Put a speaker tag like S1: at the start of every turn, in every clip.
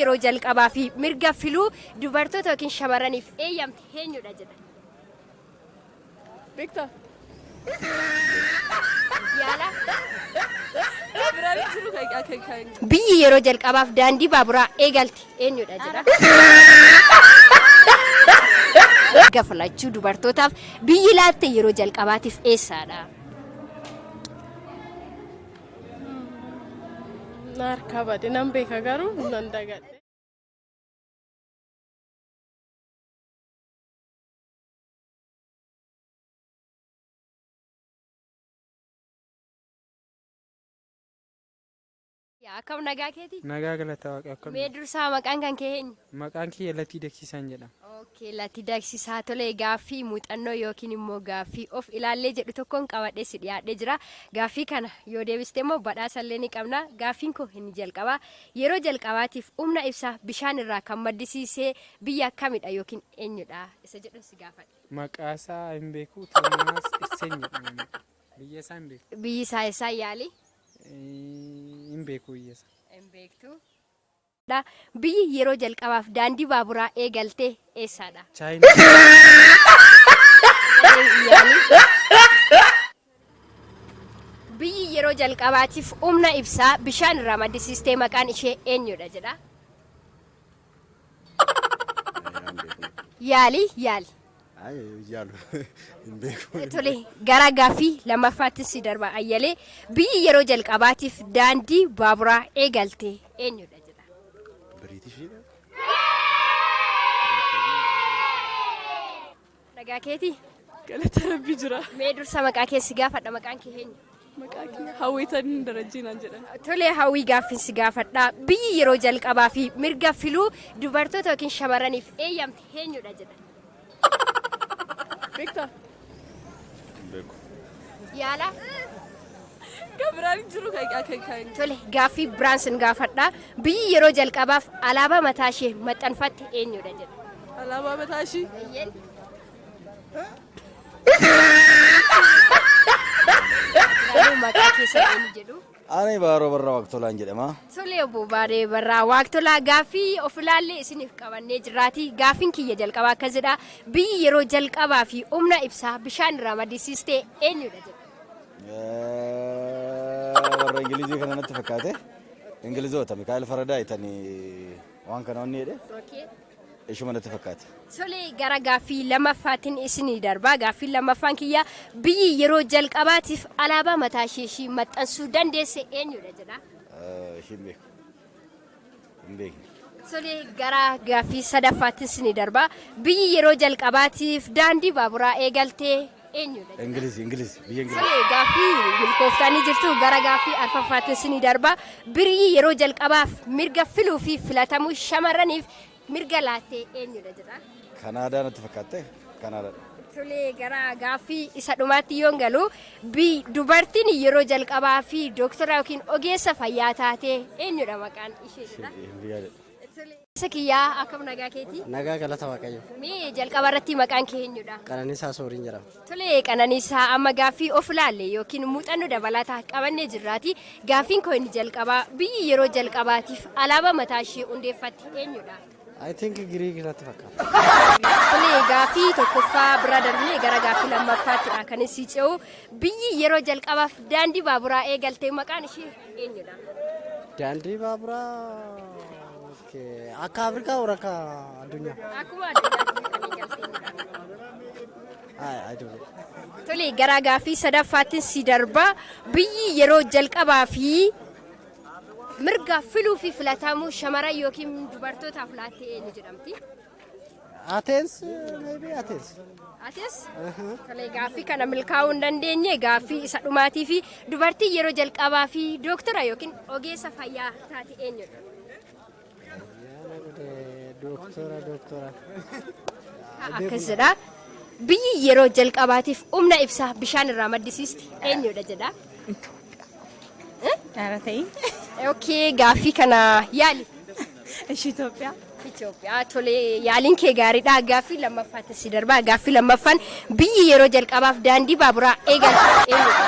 S1: yeroo jalqabaa fi mirga filuu dubartoota yookiin shamarraniif eeyyamte eenyudha jedha.
S2: Beektaa?
S1: Yaala.
S2: Biraan jiru kan.
S1: Biyyi yeroo jalqabaaf daandii baaburaa eegalte eenyudha jedha. Gafalachuu dubartootaaf biyyi laatte yeroo jalqabaatiif eessaadha?
S2: Harka baadhe nan beeka garuu nan dagadhe.
S1: Akkam nagaa keeti?
S3: Nagaa galata waaqa akkam.
S1: Mee dursaa maqaan kan kee eenyu?
S3: Maqaan kiyya Latii Daksiisaan jedhama.
S1: Okay, Latii Daksiisaa tolee gaaffii muuxannoo yookiin immoo gaaffii of ilaallee jedhu tokkoon qabadhee si dhiyaadhee jira. Gaaffii kana yoo deebiste immoo badhaasallee ni qabna. Gaaffiin koo inni jalqabaa yeroo jalqabaatiif humna ibsaa bishaan irraa kan maddisiisee biyya akkamidha yookiin eenyudha? Isa jedhu si gaafadhe.
S3: Maqaasaa hin beeku Toomaas Isseeny jedhama. Biyya isaa hin beeku.
S1: Biyyi isaa yaali?
S3: Hin beeku biyya isaa.
S1: Hin beektu. Biyyi yeroo jalqabaaf daandii baaburaa eegalte eessaadha?
S3: Chaayinaa.
S1: Biyyi yeroo jalqabaatiif humna ibsaa bishaan irraa maddisiistee maqaan ishee eenyudha jedha? Yaali. Tole gara gaaffii lammaffaattis si darba ayyalee biyyi yeroo jalqabaatiif daandii baaburaa eegalte eenyudha jedha? Nagaa keeti?
S2: Galata Rabbii jira.
S1: Mee dursa maqaa keessi gaafadha maqaan kee eenyu?
S2: Maqaa kee hawwitan darajjiinaan jedhan.
S1: Tolee hawwii gaaffiin si gaafadha. Biyyi yeroo jalqabaa fi mirga filuu dubartoota yookiin shamarraniif eeyyamte eenyudha jedha?
S2: Beektaa?
S3: Beeku.
S1: Yaala.
S2: Biraan jiru kan.
S1: Tole gaaffii biraan sin gaafadha. Biyyi yeroo jalqabaaf alaabaa mataa ishee maxxanfatte eenyudha jedha?
S2: Alaabaa mataa ishii?
S1: Maqaa keessa eenyu jedhu?
S4: Ani Baaroo Barraa Waaqtolaan jedhama.
S1: Tole obbo Baaree Barraa Waaqtolaa gaaffii of ilaallee isiniif qabannee jirraati. Gaaffiin kiyya jalqabaa akkasidha. Biyyi yeroo jalqabaa fi humna ibsaa bishaan irraa maddisiistee eenyudha jedha?
S4: Warra Ingilizii kana natti fakkaate. Ingilizoota Mikaa'el Faradaa itanii waan kana onni jedhe. Ishuma natti fakkaate.
S1: Tole gara gaaffii lammaffaatiin isinii darba. Gaaffii lammaffaan kiyya biyyi yeroo jalqabaatiif alaabaa mataa ishee maxxansuu dandeesse eenyudha jedha?
S4: Hin beeku. Hin beekne.
S1: Tole gara gaaffii sadaffaattiin isinii darba. Biyyi yeroo jalqabaatiif daandii baaburaa eegaltee eenyudha?
S4: Ingilizii biyya Ingilizii.
S1: Tole gaaffii milkooftanii jirtu gara gaaffii arfaffaattiin isinii darba. Biyyi yeroo jalqabaaf mirga filuu fi filatamuu shamarraniif mirga laattee eenyudha jedha?
S4: Kanaadaa natti fakkaatte. Kanaadaadha.
S1: Tole gara gaaffii isa dhumaatti yoon galu dubartiin yeroo jalqabaa fi doktara yookiin ogeessa fayyaa taatee eenyudha maqaan ishee jedha? Isa kiyyaa akkam nagaa keeti?
S5: Nagaa galata waaqayyo.
S1: Mee jalqaba irratti maqaan kee eenyudha?
S5: Qananiisaa Sooriin jedhama.
S1: Tole Qananiisaa amma gaaffii of ilaalle yookiin muuxannoo dabalataa qabannee jirraati. Gaaffiin koo inni jalqabaa biyyi yeroo jalqabaatiif alaabaa mataa ishee hundeeffatte eenyudha?
S5: I think Giriik natti fakkaata.
S1: Tole gaaffii tokkoffaa bira darbee gara gaaffii lammaffaatti kan isii ce'u biyyi yeroo jalqabaaf daandii baaburaa eegalte maqaan ishee eenyudha?
S5: Daandii baaburaa akka Afrikaa moo akka addunyaa?
S1: Akkuma addunyaatti kan eegaltee. Tole gara gaaffii sadaffaatti si darba biyyi yeroo jalqabaa fi mirga filuu fi filatamuu shamarran yookiin dubartootaaf laattee eenyu jedhamti?
S5: Ateens, maybe Ateens.
S1: Ateens? Tole gaaffii kana milkaa'uu hin dandeenye gaaffii isa dhumaatii fi dubartii yeroo jalqabaa fi doktara yookiin ogeessa fayyaa taate eenyudha?
S5: Doktora.
S1: Akkasidha. Biyyi yeroo jalqabaatiif humna ibsaa bishaan irraa maddisiiste eenyudha jedha?
S6: Aratai.
S1: Okay, gaaffii kana yaali.
S6: Itoophiyaa.
S1: Itoophiyaa tole yaaliin kee gaariidha. Gaaffii lammaffaatti si darba. Gaaffii lammaffaan biyyi yeroo jalqabaaf daandii baaburaa eegalte eenyudha?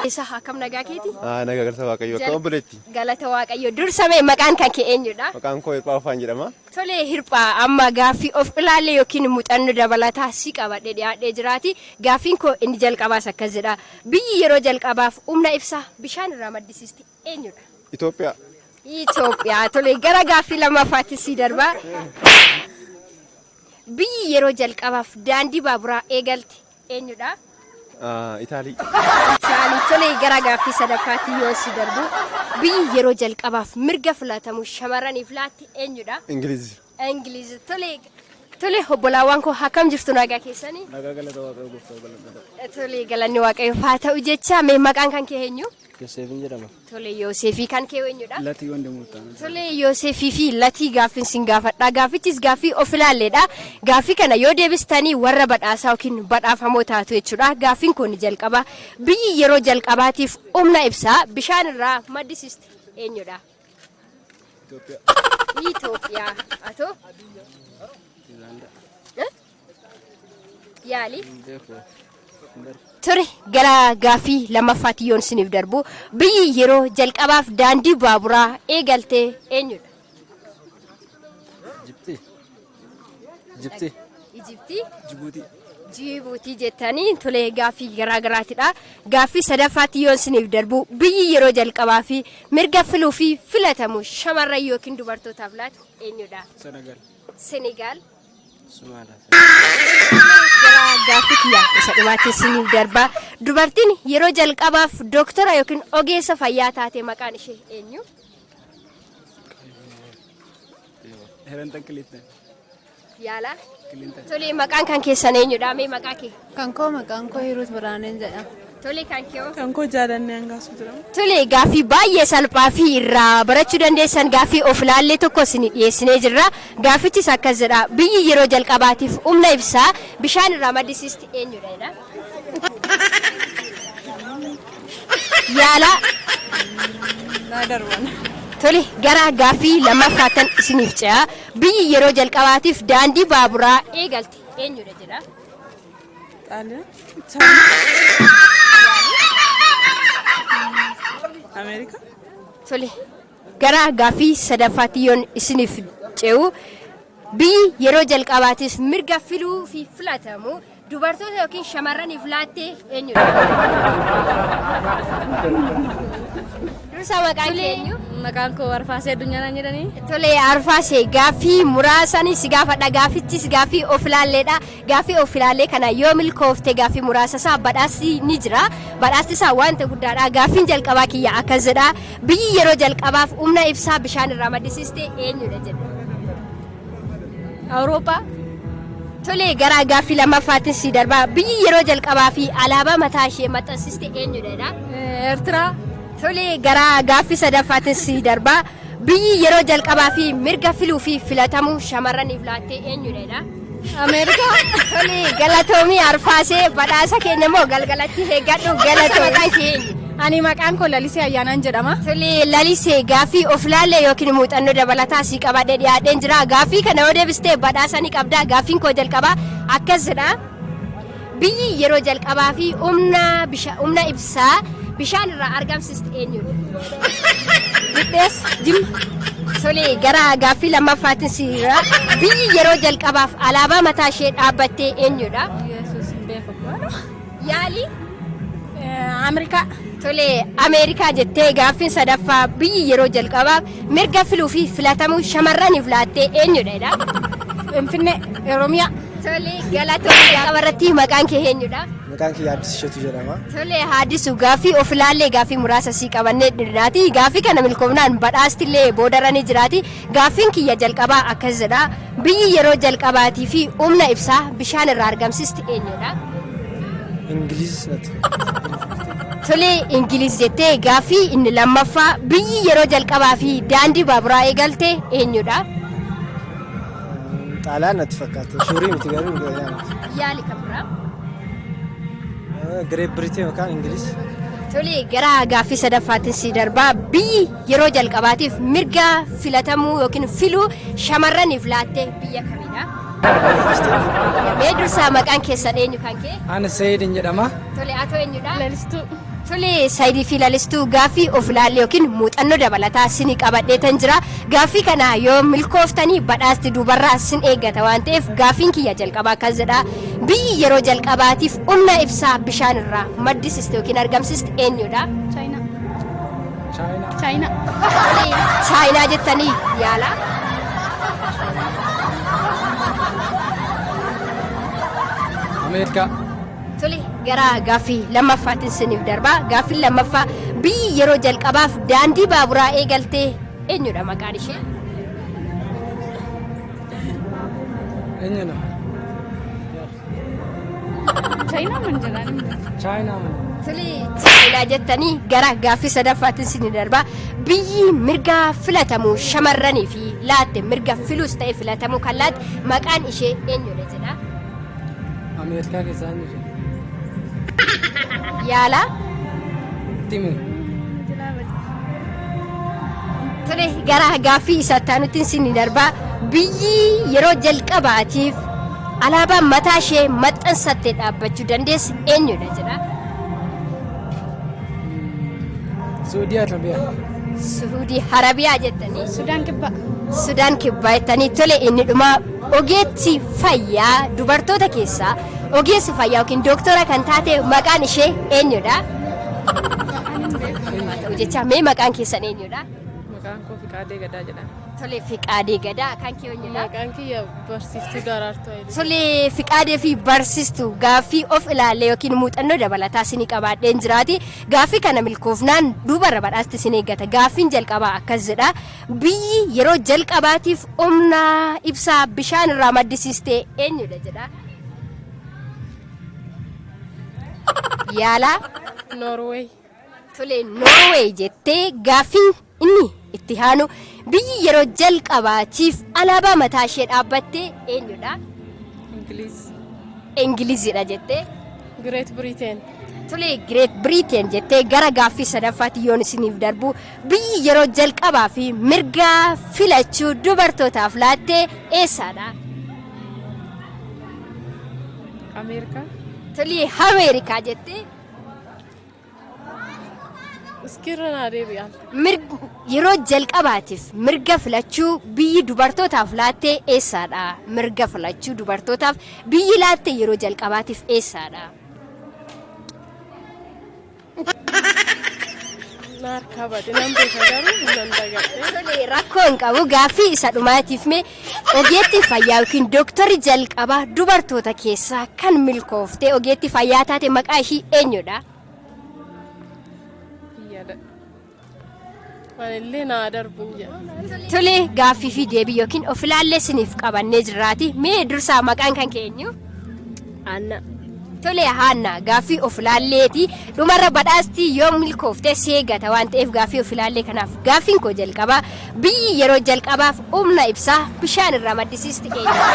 S1: Isa akkam nagaa keeti?
S7: Nagaa galata Waaqayyoo akkam buletti.
S1: Galata Waaqayyoo dursamee maqaan kan kee eenyudha?
S7: Maqaan koo Hirphaa Afaan jedhama.
S1: Tole Hirphaa amma gaaffii of ilaalle yookiin muuxannoo dabalataa si qabadhee dhiyaadhee jiraati. Gaaffiin koo inni jalqabaas akkas jedha. Biyyi yeroo jalqabaaf humna ibsaa bishaan irraa maddisiisti eenyudha?
S7: Itoophiyaa.
S1: Itoophiyaa. Tole gara gaaffii lammaffaatti si darba. Biyyi yeroo jalqabaaf daandii baaburaa eegalte eenyudha?
S7: Itaalii.
S1: Itaalii. Tole gara gaaffii sadaffaatti yoo si darbu biyyi yeroo jalqabaaf mirga filatamu shamarraniif laatte eenyudha?
S7: Ingiliizi.
S1: Ingiliizi. Tole obbolaawwan koo akkam jirtu nagaa keessanii?
S5: Nagaa galata Waaqayyoo gooftaa galata.
S1: Tole galanni Waaqayyoof haa ta'u jecha mee maqaan kan kee eenyu?
S5: Yoseefin jedhama.
S1: Tole Yoseefii kan kee eenyudha?
S5: Latii wanda muuxannoo.
S1: Tole Yoseefii fi Latii gaaffiin sin gaafadha. Gaaffichis gaaffii of ilaalleedha. Gaaffii kana yoo deebistanii warra badhaasaa yookiin badhaafamoo taatu jechuudha. Gaaffiin kun jalqaba. Biyyi yeroo jalqabaatiif humna ibsaa bishaan irraa maddisiiste eenyudha?
S5: Itoophiyaa.
S1: Itoophiyaa. Atoo? Yaali? Ture gara gaaffii lammaffaatti yoon isiniif darbu biyyi yeroo jalqabaaf daandii baaburaa eegalte eenyudha?
S5: Ijiptii.
S1: Ijiptii?
S5: Jibuutii.
S1: Jibuutii jettanii tole gaaffii garaagaraatidha. Gaaffii sadaffaatti yoon isiniif darbu biyyi yeroo jalqabaa fi mirga filuu fi filatamu shamarran yookiin dubartootaaf laatu eenyudha? Senegaal. Gara gaaffii kiyyaa isa dhumaatti isiniif darba. Dubartiin yeroo jalqabaaf doktara yookiin ogeessa fayyaa taate maqaan ishee eenyu?
S5: Herantan Kilintan.
S1: Yaala? Tole maqaan kan keessan eenyudha? Mee maqaa kee?
S6: Kan koo maqaan koo Hiruut Biraaneen jedhama.
S1: Tole kan kee hoo?
S2: Kan koo Jaalannee Hangaasu jedhama.
S1: Tole gaaffii baay'ee salphaa fi irraa barachuu dandeessan gaaffii of ilaallee tokko isin dhiyeessinee jirra. Gaaffichis akkas jedha. Biyyi yeroo jalqabaatiif humna ibsaa bishaan irraa maddisiisti eenyudha? Yaala?
S2: Naa darban.
S1: Tole gara gaaffii lammaffaattan isiniif ce'a. Biyyi yeroo jalqabaatiif daandii baaburaa eegalte eenyudha jedha?
S2: Xaaliyaa. Ameerika.
S1: Tole gara gaaffii sadaffaatti yoon isiniif ce'u biyyi yeroo jalqabaatiif mirga filuu fi filatamu dubartoota yookiin shamarraniif laatte eenyudha? Dursa maqaan kee eenyu?
S6: Maqaan koo Arfaasee Addunyaa jedhanii.
S1: Tole Arfaasee gaaffii muraasanii si gaafadha. Gaaffichis gaaffii of ilaalleedha. Gaaffii of ilaallee kana yoo milkoofte gaaffii muraasa isaa badhaasni ni jira. Badhaasni isaa wanta guddaadha. Gaaffiin jalqabaa kiyya akkas jedha. Biyyi yeroo jalqabaaf humna ibsaa bishaan irraa maddisiiste eenyudha jedha?
S6: Awurooppaa.
S1: Tole gara gaaffii lammaffaatti si darba. Biyyi yeroo jalqabaa fi alaabaa mataa ishee maxxansiste eenyudha?
S6: Eertiraa.
S1: Tole gara gaaffii sadaffaatti si darba. Biyyi yeroo jalqabaa fi mirga filuu fi filatamu shamarraniif laatte eenyudha?
S6: Ameerikaa.
S1: Tole galatoomii Arfaasee badhaasa keenya immoo galgalatti eeggadhu galatoomii.
S6: Ani maqaan koo Lalisee Ayyaanaan jedhama.
S1: Tole Lalisee gaaffii of ilaalle yookiin muuxannoo dabalataa si qabadhee dhiyaadheen jira. Gaaffii kana yoo deebistee badhaasa ni qabda. Gaaffiin koo jalqabaa akkas jedha. Biyyi yeroo jalqabaa fi humna ibsaa bishaan irraa argamsiiste eenyudha?
S6: Biddeessa. Jimma.
S1: Tole gara gaaffii lammaffaatti si jira. Biyyi yeroo jalqabaaf alaabaa mataa ishee dhaabbattee eenyudha?
S6: Yesuus beekamu.
S1: Yaali?
S6: Ameerikaa.
S1: Tole Ameerikaa jettee gaaffiin sadaffaa biyyi yeroo jalqabaaf mirga filuu fi filatamuu shamarraniif laatte eenyudha?
S6: Finfinnee. Oromiyaa.
S1: Tole galatoomii qabarratti maqaan kee eenyudha?
S5: Maqaan kiyya Addis Isheetu jedhama.
S1: Tole Haaddisu gaaffii of ilaallee gaaffii muraasa sii qabannee dhiraati. Gaaffii kana milkoomnaan badhaastillee boodaranii jiraati. Gaaffiin kiyya jalqabaa akkas jedha. Biyyi yeroo jalqabaatii fi humna ibsaa bishaan irraa argamsiiste eenyudha?
S5: Ingiliiz.
S1: Tole Ingiliiz jettee gaaffii inni lammaffaa biyyi yeroo jalqabaa fi daandii baaburaa eegalte eenyudha?
S5: Xaaliyaan natti fakkaate. Shuurii miti garuu
S1: Yaali kan biraa?
S5: Great Britain yookaan Ingiliiz.
S1: Tole gara gaaffii sadaffaatti si darba. Biyyi yeroo jalqabaatiif mirga filatamuu yookiin filuu shamarraniif laatte biyya kamidha? Mee dursa maqaan keessan eenyu kan kee?
S5: Ani Sayyidin jedhama.
S1: Tole atoo eenyudha?
S6: Lalistuu.
S1: Tole saayidii fi lalistuu gaaffii of ilaalle yookiin muuxannoo dabalataa isin qabadheetan jira. Gaaffii kana yoo milkooftanii badhaasti duubarraa isin eeggata waan ta'eef gaaffiin kiyya jalqabaa akkas jedha. Biyyi yeroo jalqabaatiif humna ibsaa bishaan irraa maddisiiste yookiin argamsiiste eenyudha?
S6: China.
S3: Chaayinaa.
S6: China.
S1: Chaayinaa jettanii yaala.
S3: Ameerikaa.
S1: Tole gara gaaffii lammaffaatti isiniif darba. Gaaffiin lammaffaa biyyi yeroo jalqabaaf daandii baaburaa eegalte eenyudha maqaan ishee?
S3: Eenyudha?
S6: China man jedhani.
S3: Chaayinaa.
S1: Tole Chaayinaa jettanii gara gaaffii sadaffaatti isiniif darba. Biyyi mirga filatamu shamarranii fi laatte mirga filuus ta'e filatamu kan laatte maqaan ishee eenyudha jedha?
S3: Ameerikaa keessaa inni ishee.
S1: Yaala.
S3: Timu.
S1: Tole gara gaaffii isa taanutti isin darba. Biyyi yeroo jalqabaatiif alaabaa mataa ishee maxxansattee dhaabbachuu dandeesse eenyudha jedha?
S3: Saudi Arabiyaa.
S1: Suudii Arabiyaa jettanii.
S6: Sudan kibba.
S1: Sudaan kibbaa jettanii. Tole inni dhuma ogeessi fayyaa dubartoota keessaa ogeessi fayyaa yookiin dooktora kan taate maqaan ishee eenyudha? Jecha mee maqaan keessan eenyudha?
S2: Maqaan koo Fiqaadee Gadaa jedhama.
S1: Tole Fiqaadee Gadaa kan kee eenyudha?
S2: Maqaan kiyya barsiistuu Daraartuu Hayilee.
S1: Tole Fiqaadee fi barsiistuu gaaffii of ilaalle yookiin muuxannoo dabalataa isinii qabaadheen jiraati. Gaaffii kana milkoofnaan duubarra badhaasti isin eeggata. Gaaffiin jalqabaa akkas jedha. Biyyi yeroo jalqabaatiif humna ibsaa bishaan irraa maddisiiste eenyudha jedha? Yaala.
S2: Norway.
S1: Tole Norway jettee gaaffiin inni itti haanu biyyi yeroo jalqabaatiif alaabaa mataa ishee dhaabbatte eenyudha?
S2: Ingiliiz.
S1: Ingilizidha jettee.
S2: Great Britain.
S1: Tole Great Britain jettee gara gaaffii sadaffaatti yoon isiniif darbu biyyi yeroo jalqabaa fi mirga filachuu dubartootaaf laatte eessadha?
S2: Ameerikaa.
S1: Tole Ameerikaa jettee.
S2: Iskirra naa deebi'aa.
S1: Yeroo jalqabaatiif mirga filachuu biyyi dubartootaaf laatte eessadha? Mirga filachuu dubartootaaf biyyi laatte yeroo jalqabaatiif eessadha?
S2: Naarkaa baate nan beeka garuu nan dagadhee.
S1: Tole rakkoo hin qabu gaaffii isa dhumaatiif mee ogeetti fayyaa yookiin dooktarri jalqabaa dubartoota keessaa kan milkooftee ogeetti fayyaa taate maqaa ishii eenyudha?
S2: Manillee naa darbuun jedha.
S1: Tole gaaffii fi deebii yookiin of ilaallee isiniif qabannee jirraati. Mee dursaa maqaan kan keenyu?
S2: Anna.
S1: Tole Haanna gaaffii of ilaalleeti. Dhumarra badhaasti yoo milkooftee si eeggata waan ta'eef gaaffii of ilaallee kanaaf gaaffiin koo jalqabaa biyyi yeroo jalqabaaf humna ibsaa bishaan irraa maddisiiste eenyudha?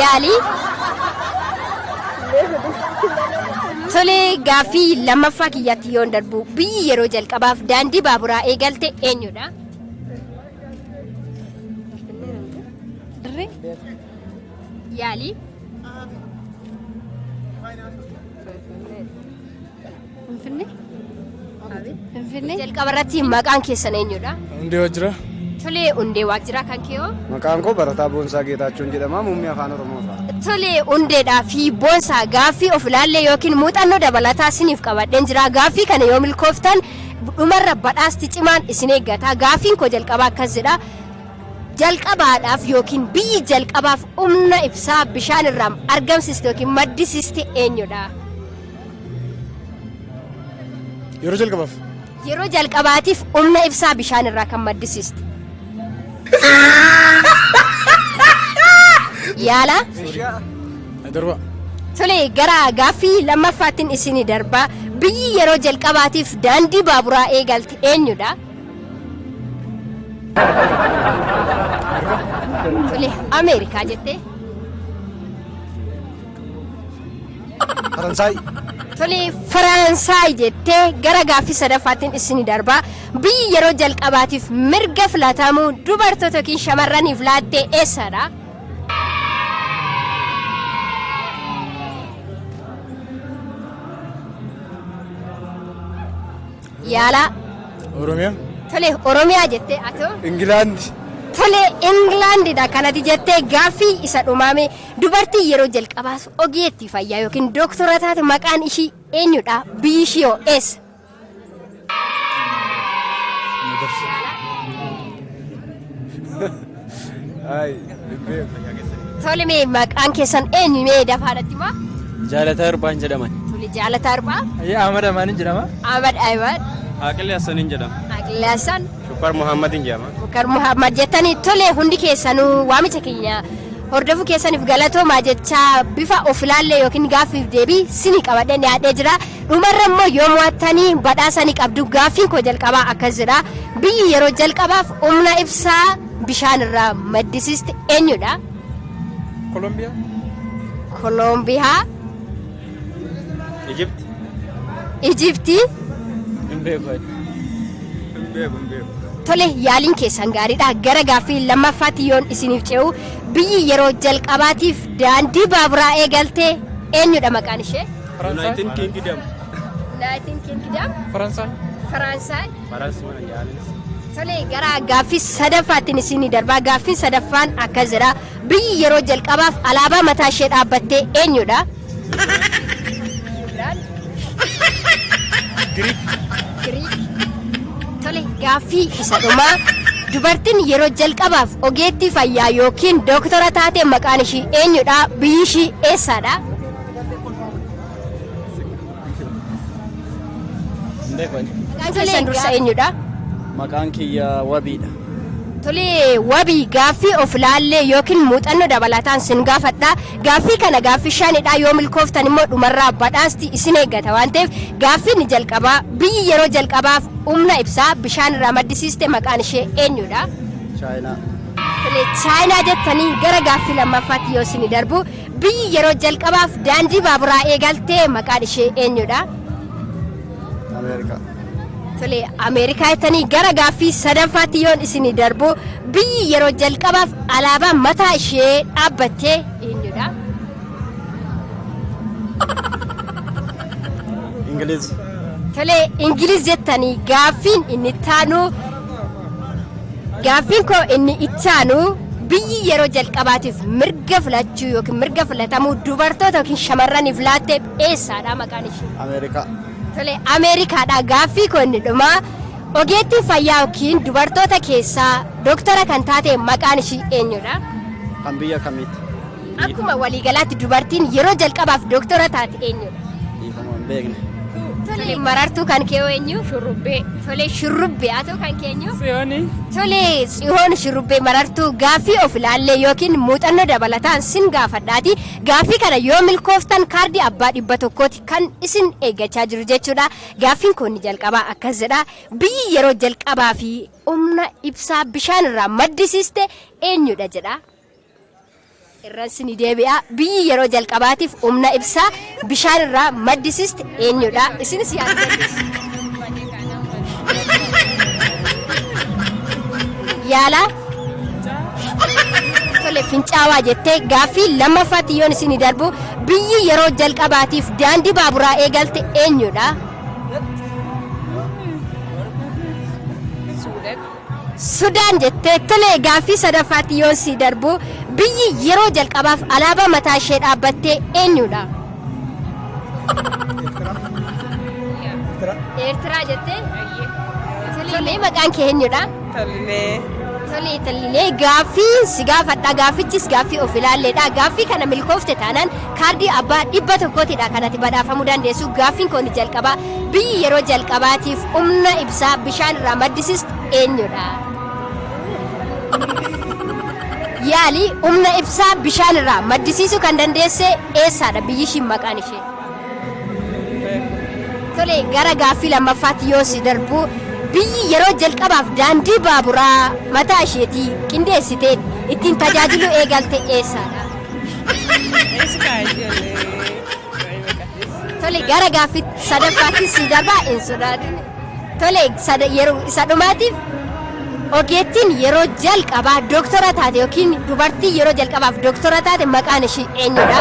S1: Yaalii. Tole gaaffii lammaffaa kiyyaatti yoon darbu biyyi yeroo jalqabaaf daandii baaburaa eegalte eenyudha?
S6: Dirree.
S1: Yaalii.
S6: Finfinnee. Finfinnee.
S1: Jalqabarratti maqaan keessan eenyudha?
S3: Hundee Wajjira.
S1: Tole Hundee Waajjiraa kan kee'oo?
S5: Maqaan koo Barataa Boonsaa Geetaachoon jedhama. Muummee Afaan Oromoodha.
S1: Tole Hundeedhaa fi Boonsaa gaaffii of ilaallee yookiin muuxannoo dabalataa isiniif qabadheen jira. Gaaffii kana yoo milkooftan dhumarra badhaasti cimaan isin eeggata. Gaaffiin koo jalqabaa akkas jedha. Jalqabaadhaaf yookiin biyyi jalqabaaf humna ibsaa bishaan irraa argamsiiste yookiin maddisiiste eenyudha?
S5: Yeroo jalqabaaf.
S1: Yeroo jalqabaatiif humna ibsaa bishaan irraa kan maddisiiste. Yaala.
S3: Darba.
S1: Tole gara gaaffii lammaffaattiin isinii darba biyyi yeroo jalqabaatiif daandii baaburaa eegalte eenyudha? Tole Ameerikaa jettee.
S5: Faransaay.
S1: Tole Faransaay jettee gara gaaffii sadaffaattiin isinii darba biyyi yeroo jalqabaatiif mirga filatamuu dubartoota yookiin shamarraniif laatte eessadha? Yaalaa.
S5: Oromiyaa.
S1: Tole Oromiyaa jettee atoo.
S5: Ingilaand.
S1: Tole Ingilaandidha kanati jettee gaaffii isa dhumaame dubartii yeroo jalqabaas ogeettii fayyaa yookiin dooktora taate maqaan ishii eenyudha? Biyyi ishii hoo eessa? Tole mee maqaan keessan eenyu mee dafaadhatti maa?
S3: Jaalataa Arbaan jedhaman.
S1: Tole Jaalataa Arbaa.
S3: Ahmad Amaanin jedhama.
S1: Ahmad Ahmad.
S3: Aqilli Hassaniin jedhama.
S1: Aqilli Hassan.
S7: Shukkar Muhammadin jedhama.
S1: Shukkar Muhammad jettanii tole hundi keessanuu waamicha keenya hordofuu keessaniif galatoomaa jechaa bifa of ilaallee yookiin gaaffiif deebii sinii qabadhee dhiyaadhee jira. Dhumarra immoo yoo mo'attanii badhaasanii qabdu gaaffiin koo jalqabaa akkas jedha. Biyyi yeroo jalqabaaf humna ibsaa bishaan irraa maddisiiste eenyudha?
S3: Kolombiyaa.
S1: Kolombiyaa.
S7: Egypt.
S1: Ijiptii.
S3: Hin beeku.
S1: Tole yaaliin keessan gaariidha. Gara gaaffii lammaffaatti yoon isiniif ce'u biyyi yeroo jalqabaatiif daandii baaburaa eegaltee eenyudha maqaan ishee?
S7: United Kingdom.
S1: United Kingdom.
S3: Faransaay.
S1: Faransaay.
S7: Faransaay.
S1: Tole gara gaaffii sadaffaattiin isinii darbaa. Gaaffiin sadaffaan akkas jedha. Biyyi yeroo jalqabaaf alaabaa mataa ishee dhaabbattee eenyudha? Giriik. Tole gaaffii isa dhumaa dubartiin yeroo jalqabaaf ogeettii fayyaa yookiin dooktora taate maqaan ishii eenyudha? Biyyi ishii eessaadha? Maqaan keessan dursa eenyudha?
S3: Maqaan kiyya Wabiidha.
S1: Tole Wabii gaaffii of ilaallee yookiin muuxannoo dabalataan sin gaafadha. Gaaffii kana gaaffii shaanidha. Yoo milkooftan immoo dhumarraa badhaasti isin eeggata waan ta'eef gaaffiin jalqabaa biyyi yeroo jalqabaaf humna ibsaa bishaan irraa maddisiiste maqaan ishee eenyudha?
S3: Chaayinaa.
S1: Tole Chaayinaa jettanii gara gaaffii lammaffaatti yoo isin darbu biyyi yeroo jalqabaaf daandii baaburaa eegaltee maqaan ishee eenyudha?
S5: Ameerikaa.
S1: Tole Ameerikaa jettanii gara gaaffii sadaffaatti yoon isin darbu biyyi yeroo jalqabaaf alaabaa mataa ishee dhaabbattee eenyudha?
S5: Ingiliz.
S1: Tole Ingiliz jettanii gaaffiin inni ittaanu gaaffiin koo inni ittaanu biyyi yeroo jalqabaatiif mirga filachuu yookiin mirga filatamuu dubartoota yookiin shamarraniif laattee eessaadha maqaan ishee?
S5: Ameerikaa.
S1: Tole Ameerikaadha. Gaaffii koo inni dhumaa ogeettii fayyaa yookiin dubartoota keessaa dooktora kan taate maqaan ishii eenyudha?
S5: Kan biyya kamiiti?
S1: Akkuma waliigalaatti dubartiin yeroo jalqabaaf dooktora taate eenyudha?
S5: Dhiifama hin beekne.
S1: Tole marartuu kan kee eenyu?
S2: Shurrubbee.
S1: Tole shurrubbee haa ta'u kan keenyu?
S2: Siyooni.
S1: Tole tsiyoon shurrubbee marartuu gaaffii of ilaallee yookiin muuxannoo dabalataan sin gaafadhaati. Gaaffii kana yoo milkooftan kaardii abbaa 100ti kan isin eeggachaa jiru jechuudha. Gaaffiin kun jalqabaa akkas jedha. Biyyi yeroo jalqabaa fi humna ibsaa bishaan irraa maddisiiste eenyudha jedha. Irraan sin deebi'a. Biyyi yeroo jalqabaatiif humna ibsaa bishaan irraa maddisiiste eenyudha? Isinis yaalaa? Tole fincaawaa jettee gaaffii lammaffaatti yoon isin darbu biyyi yeroo jalqabaatiif daandii baaburaa eegalte eenyudha? Sudaan jettee tole gaaffii sadaffaatti yoon si darbu biyyi yeroo jalqabaaf alaabaa mataa ishee dhaabbattee eenyudha? Eertiraa jettee? Tole maqaan kee eenyudha?
S2: Tallee.
S1: Tole gaaffii si gaafadha. Gaaffichis gaaffii of ilaalleedha. Gaaffii kana milkoofte taanaan kaardii abbaa 100tidha kanatti badhaafamuu dandeessu. Gaaffiin kun jalqabaa biyyi yeroo jalqabaatiif humna ibsaa bishaan irraa maddisiiste eenyudha? Yaali humna ibsaa bishaan irraa maddisiisuu kan dandeesse eessaadha biyyi ishiin maqaan ishee? Tole gara gaaffii lammaffaatti yoo si darbu biyyi yeroo jalqabaaf daandii baaburaa mataa isheetii qindeessitee ittiin tajaajilu eegalte eessaadha? Tole gara gaaffii sadaffaatti si darbaa hin sodaatu. Tole yeroo isa dhumaatiif ogeettiin yeroo jalqabaa dooktora taate yookiin dubartii yeroo jalqabaaf dooktora taate maqaan ishii eenyudha?